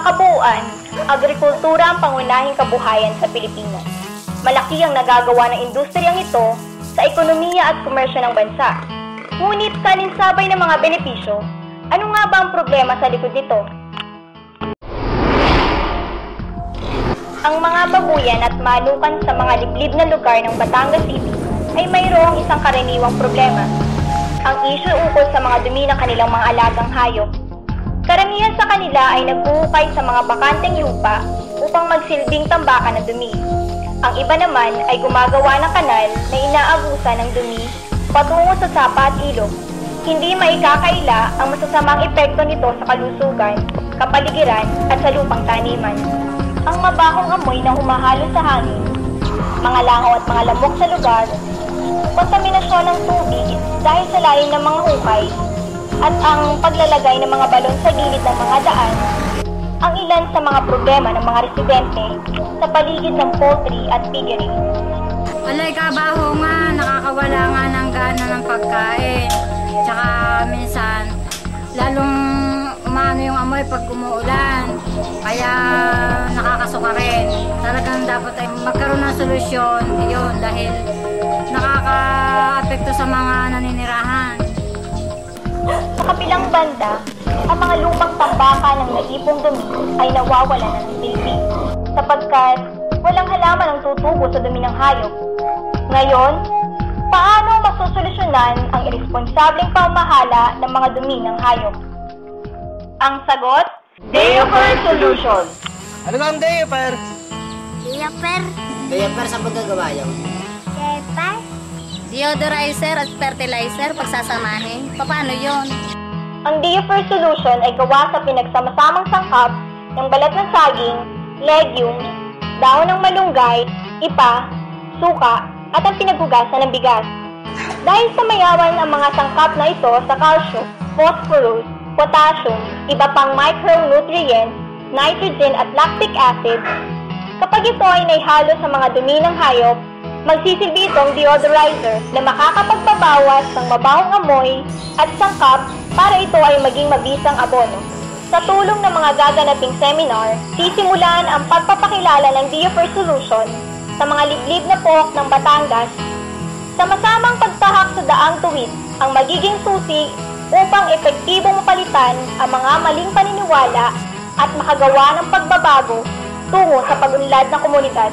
Sa kabuuan, agrikultura ang pangunahing kabuhayan sa Pilipinas. Malaki ang nagagawa ng industriyang ito sa ekonomiya at komersyo ng bansa. Ngunit kalinsabay ng mga benepisyo, ano nga ba ang problema sa likod nito? Ang mga babuyan at manukan sa mga liblib na lugar ng Batangas City ay mayroong isang karaniwang problema. Ang isyu ukol sa mga dumi ng kanilang mga alagang hayop. Karamihan sa kanila ay naghuhukay sa mga bakanteng lupa upang magsilbing tambakan ng dumi. Ang iba naman ay gumagawa ng kanal na inaabusan ng dumi patungo sa sapa at ilog. Hindi maikakaila ang masasamang epekto nito sa kalusugan, kapaligiran at sa lupang taniman. Ang mabahong amoy na humahalo sa hangin, mga langaw at mga lamok sa lugar, kontaminasyon ng tubig dahil sa lalim ng mga hukay, at ang paglalagay ng mga balon sa gilid ng mga daan, ang ilan sa mga problema ng mga residente sa paligid ng poultry at piggery. Alay kabaho nga, nakakawala nga ng gana ng pagkain. Tsaka minsan, lalong umano yung amoy pag umuulan. Kaya nakakasuka rin. Talagang dapat ay magkaroon ng solusyon yun dahil nakaka-apekto sa mga naninirahan. Sa kabilang banda, ang mga lumang tambakan ng naipong dumi ay nawawala ng silbi sapagkat walang halaman ang tutubo sa dumi ng hayop. Ngayon, paano masusolusyonan ang irresponsableng pamamahala ng mga dumi ng hayop? Ang sagot, Deoper Solution. Ano nga ang Deoper? Deoper, saan magagawa yun? Deodorizer at fertilizer pagsasamahin. Paano yon? Ang Deoper Solution ay gawa sa pinagsamasamang sangkap ng balat ng saging, legumes, dahon ng malunggay, ipa, suka, at ang pinaghugasan ng bigas. Dahil sa mayaman ang mga sangkap na ito sa calcium, phosphorus, potassium, iba pang micronutrients, nitrogen at lactic acid, kapag ito ay naihalo sa mga dumi ng hayop, magsisilbi itong deodorizer na makakapagpabawas ng mabahong amoy at sangkap para ito ay maging mabisang abono. Sa tulong ng mga gaganaping seminar, sisimulan ang pagpapakilala ng Deoper Solution sa mga liblib na pook ng Batangas. Sama-samang pagtahak sa daang tuwid ang magiging susi upang epektibong mapalitan ang mga maling paniniwala at makagawa ng pagbabago tungo sa pag-unlad ng komunidad.